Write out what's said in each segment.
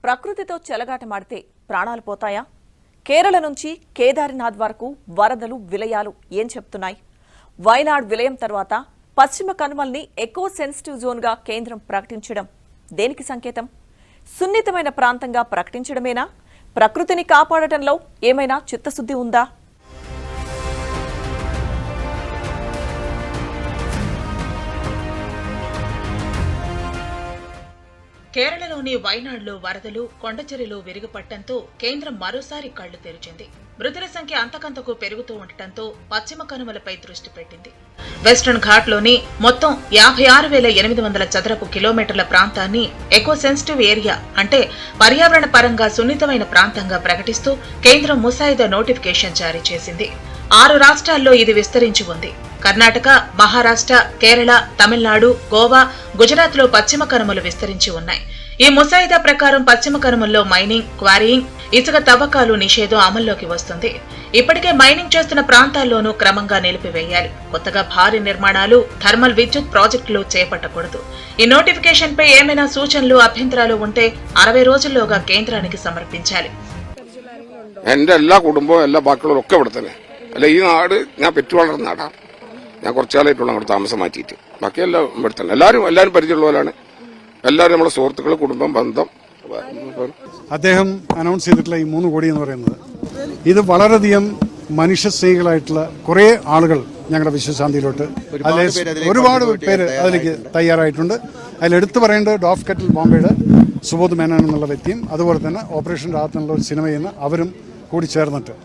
ప్రకృతితో చెలగాటమాడితే ప్రాణాలు పోతాయా? కేరళ నుంచి కేదార్నాథ్ వరకు వరదలు విలయాలు ఏం చెప్తున్నాయి? వైనాడ్ విలయం తర్వాత పశ్చిమ కనుమల్ని ఎకో సెన్సిటివ్ జోన్గా కేంద్రం ప్రకటించడం దేనికి సంకేతం? సున్నితమైన ప్రాంతంగా ప్రకటించడమేనా? ప్రకృతిని కాపాడటంలో ఏమైనా చిత్తశుద్ధి ఉందా? కేరళలోని వైనాడ్లో వరదలు కొండచెరులు విరిగిపట్టడంతో కేంద్రం మరోసారి కళ్లు తెరిచింది. మృతుల సంఖ్య అంతకంతకు పెరుగుతూ ఉండటంతో పశ్చిమ కనుమలపై దృష్టి పెట్టింది. వెస్టర్న్ ఘాట్లోని మొత్తం 56,800 చదరపు కిలోమీటర్ల ప్రాంతాన్ని ఎకో సెన్సిటివ్ ఏరియా అంటే పర్యావరణ పరంగా సున్నితమైన ప్రాంతంగా ప్రకటిస్తూ కేంద్రం ముసాయిదా నోటిఫికేషన్ జారీ చేసింది. 6 రాష్ట్రాల్లో ఇది విస్తరించి ఉంది. కర్ణాటక, మహారాష్ట్ర, కేరళ, తమిళనాడు, గోవా, గుజరాత్లో పశ్చిమ కనుమలు విస్తరించి ఉన్నాయి. ఈ ముసాయిదా ప్రకారం పశ్చిమ కనుమల్లో మైనింగ్, క్వారీయింగ్, ఇసుక తవ్వకాలు నిషేధం అమల్లోకి వస్తుంది. ఇప్పటికే మైనింగ్ చేస్తున్న ప్రాంతాల్లోనూ క్రమంగా నిలిపివేయాలి. కొత్తగా భారీ నిర్మాణాలు, థర్మల్ విద్యుత్ ప్రాజెక్టులు చేపట్టకూడదు. ఈ నోటిఫికేషన్ పై ఏమైనా సూచనలు, అభ్యంతరాలు ఉంటే 60 రోజుల్లోగా కేంద్రానికి సమర్పించాలి. എന്റെ എല്ലാ കുടുംബവും എല്ലാ ബാക്കിയുള്ളവരും ഒക്കെ ഇവിടെ തന്നെ. അല്ല, ഈ നാട് ഞാൻ പെറ്റു വളർന്ന നാടാണ്. ഞാൻ കുറച്ചാളായിട്ടുള്ള അങ്ങോട്ട് താമസം മാറ്റിയിട്ട് ബാക്കിയെല്ലാം ഇവിടെ തന്നെ. എല്ലാവരും പരിചയമുള്ളവരാണ്. എല്ലാവരും നമ്മുടെ സുഹൃത്തുക്കൾ, കുടുംബം, ബന്ധം. അദ്ദേഹം അനൗൺസ് ചെയ്തിട്ടുള്ള ഈ 3 കോടി എന്ന് പറയുന്നത് ഇത് വളരെയധികം മനുഷ്യസ്നേഹികളായിട്ടുള്ള കുറെ ആളുകൾ ഞങ്ങളുടെ വിശ്വശാന്തിയിലോട്ട് ഒരുപാട് പേര് അതിലേക്ക് തയ്യാറായിട്ടുണ്ട്. അതിലെടുത്തു പറയേണ്ടത് ഡോഫ് കെറ്റിൽ ബോംബെയുടെ സുബോധ് മേനോൻ എന്നുള്ള വ്യക്തിയും അതുപോലെ തന്നെ ഓപ്പറേഷൻ രാഹത്ത് എന്നുള്ള ഒരു സിനിമയിൽ നിന്ന് അവരും കൂടി ചേർന്നിട്ട്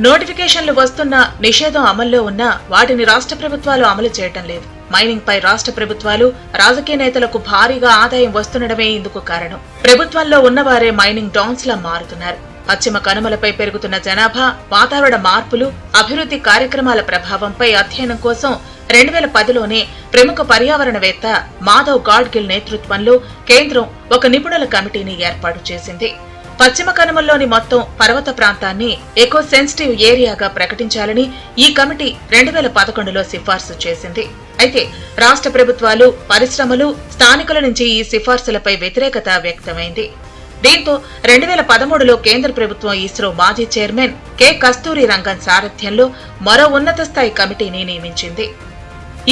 నోటిఫికేషన్లు వస్తున్నా నిషేధం అమల్లో ఉన్నా వాటిని రాష్ట్ర ప్రభుత్వాలు అమలు చేయటం లేదు. మైనింగ్ పై రాష్ట్ర ప్రభుత్వాలు, రాజకీయ నేతలకు భారీగా ఆదాయం వస్తుండడమే ఇందుకు కారణం. ప్రభుత్వంలో ఉన్నవారే మైనింగ్ డాన్స్ లా మారుతున్నారు. పశ్చిమ కనుమలపై పెరుగుతున్న జనాభా, వాతావరణ మార్పులు, అభివృద్ధి కార్యక్రమాల ప్రభావంపై అధ్యయనం కోసం 2010లోనే ప్రముఖ పర్యావరణవేత్త మాధవ్ గాడ్గిల్ నేతృత్వంలో కేంద్రం ఒక నిపుణుల కమిటీని ఏర్పాటు చేసింది. పశ్చిమ కనుమల్లోని మొత్తం పర్వత ప్రాంతాన్ని ఎకో సెన్సిటివ్ ఏరియాగా ప్రకటించాలని ఈ కమిటీ 2011లో సిఫార్సు చేసింది. అయితే రాష్ట్ర ప్రభుత్వాలు, పరిశ్రమలు, స్థానికుల నుంచి ఈ సిఫార్సులపై వ్యతిరేకత వ్యక్తమైంది. దీంతో 2013లో కేంద్ర ప్రభుత్వం ఇస్రో మాజీ చైర్మన్ కె కస్తూరి రంగన్ సారథ్యంలో మరో ఉన్నత స్థాయి కమిటీని నియమించింది.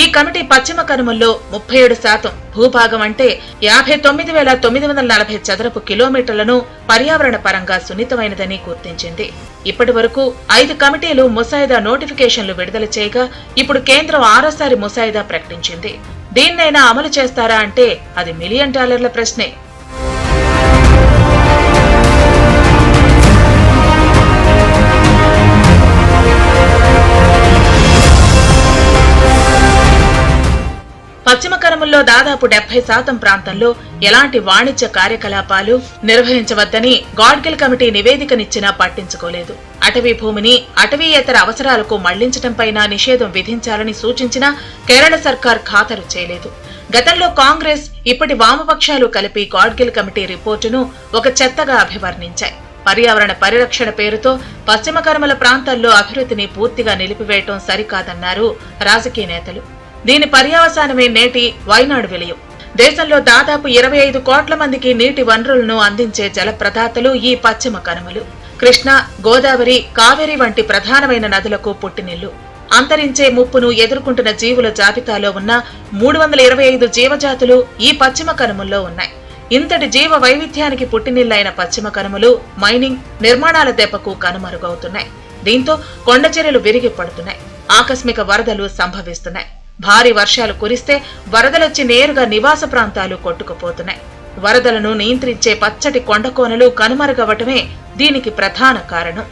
ఈ కమిటీ పశ్చిమ కనుమల్లో 37% భూభాగం అంటే 59,940 చదరపు కిలోమీటర్లను పర్యావరణ పరంగా సున్నితమైనదని గుర్తించింది. ఇప్పటి వరకు 5 కమిటీలు ముసాయిదా నోటిఫికేషన్లు విడుదల చేయగా ఇప్పుడు కేంద్రం 6సారి ముసాయిదా ప్రకటించింది. దీన్నైనా అమలు చేస్తారా అంటే అది $1 మిలియన్ ప్రశ్నే. పశ్చిమ కనుమల్లో దాదాపు 70% ప్రాంతంలో ఎలాంటి వాణిజ్య కార్యకలాపాలు నిర్వహించవద్దని గాడ్గిల్ కమిటీ నివేదికనిచ్చినా పట్టించుకోలేదు. అటవీ భూమిని అటవీయేతర అవసరాలకు మళ్లించడంపైనా నిషేధం విధించాలని సూచించినా కేరళ సర్కార్ ఖాతరు చేయలేదు. గతంలో కాంగ్రెస్, ఇప్పటి వామపక్షాలు కలిపి గాడ్గిల్ కమిటీ రిపోర్టును ఒక చెత్తగా అభివర్ణించాయి. పర్యావరణ పరిరక్షణ పేరుతో పశ్చిమ కనుమల ప్రాంతాల్లో అభివృద్ధిని పూర్తిగా నిలిపివేయటం సరికాదన్నారు రాజకీయ నేతలు. దీని పర్యవసానమే నేటి వైనాడ్ విలయం. దేశంలో దాదాపు 25 కోట్ల మందికి నీటి వనరులను అందించే జలప్రదాతలు ఈ పశ్చిమ కనుమలు. కృష్ణా, గోదావరి, కావేరి వంటి ప్రధానమైన నదులకు పుట్టినిల్లు. అంతరించే ముప్పును ఎదుర్కొంటున్న జీవుల జాబితాలో ఉన్న 325 జీవజాతులు ఈ పశ్చిమ కనుమల్లో ఉన్నాయి. ఇంతటి జీవ వైవిధ్యానికి పుట్టినిల్లైన పశ్చిమ కనుమలు మైనింగ్, నిర్మాణాల దెబ్బకు కనుమరుగవుతున్నాయి. దీంతో కొండచెరులు విరిగి పడుతున్నాయి. ఆకస్మిక వరదలు సంభవిస్తున్నాయి. భారీ వర్షాలు కురిస్తే వరదలొచ్చి నేరుగా నివాస ప్రాంతాలు కొట్టుకుపోతున్నాయి. వరదలను నియంత్రించే పచ్చటి కొండకోనలు కనుమరుగవటమే దీనికి ప్రధాన కారణం.